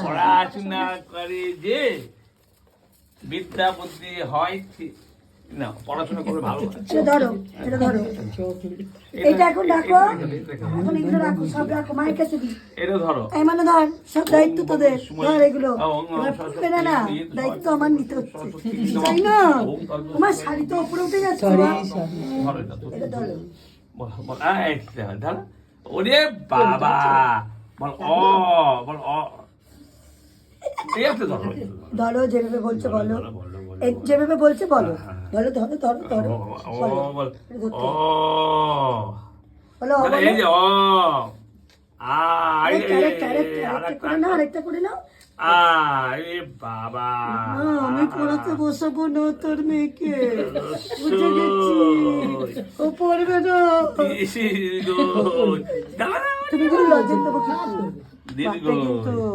পড়াশোনা করে যে বিদ্যা বুদ্ধি হয় না, পড়াশোনা করে ভালো। ধরো এটা ধরো, এটা এখন রাখো, এখন এগুলো রাখো, সব রাখো, মায়ের কাছে দিই। এটা ধরো, এই মানে ধর, সব দায়িত্ব তোদের, ধর এগুলো। এবার পড়বে না, না দায়িত্ব আমার নিতে হচ্ছে, তাই না? তোমার শাড়ি তো উপরে উঠে যাচ্ছে। এটা ধরো, ওরে বাবা, বল অ, বল অ। ধরো যেভাবে বলছে বলো, যেভাবে বলছে বলো, ধরো ধরো ধরো ধরো, আরেকটা করে নাও। আরে বাবা, আমি পড়াতে বসাবো না তোর মেয়েকে, বুঝে গেছি, ও পড়বে না। তুমি কিন্তু লজেন দেবো কিন্তু।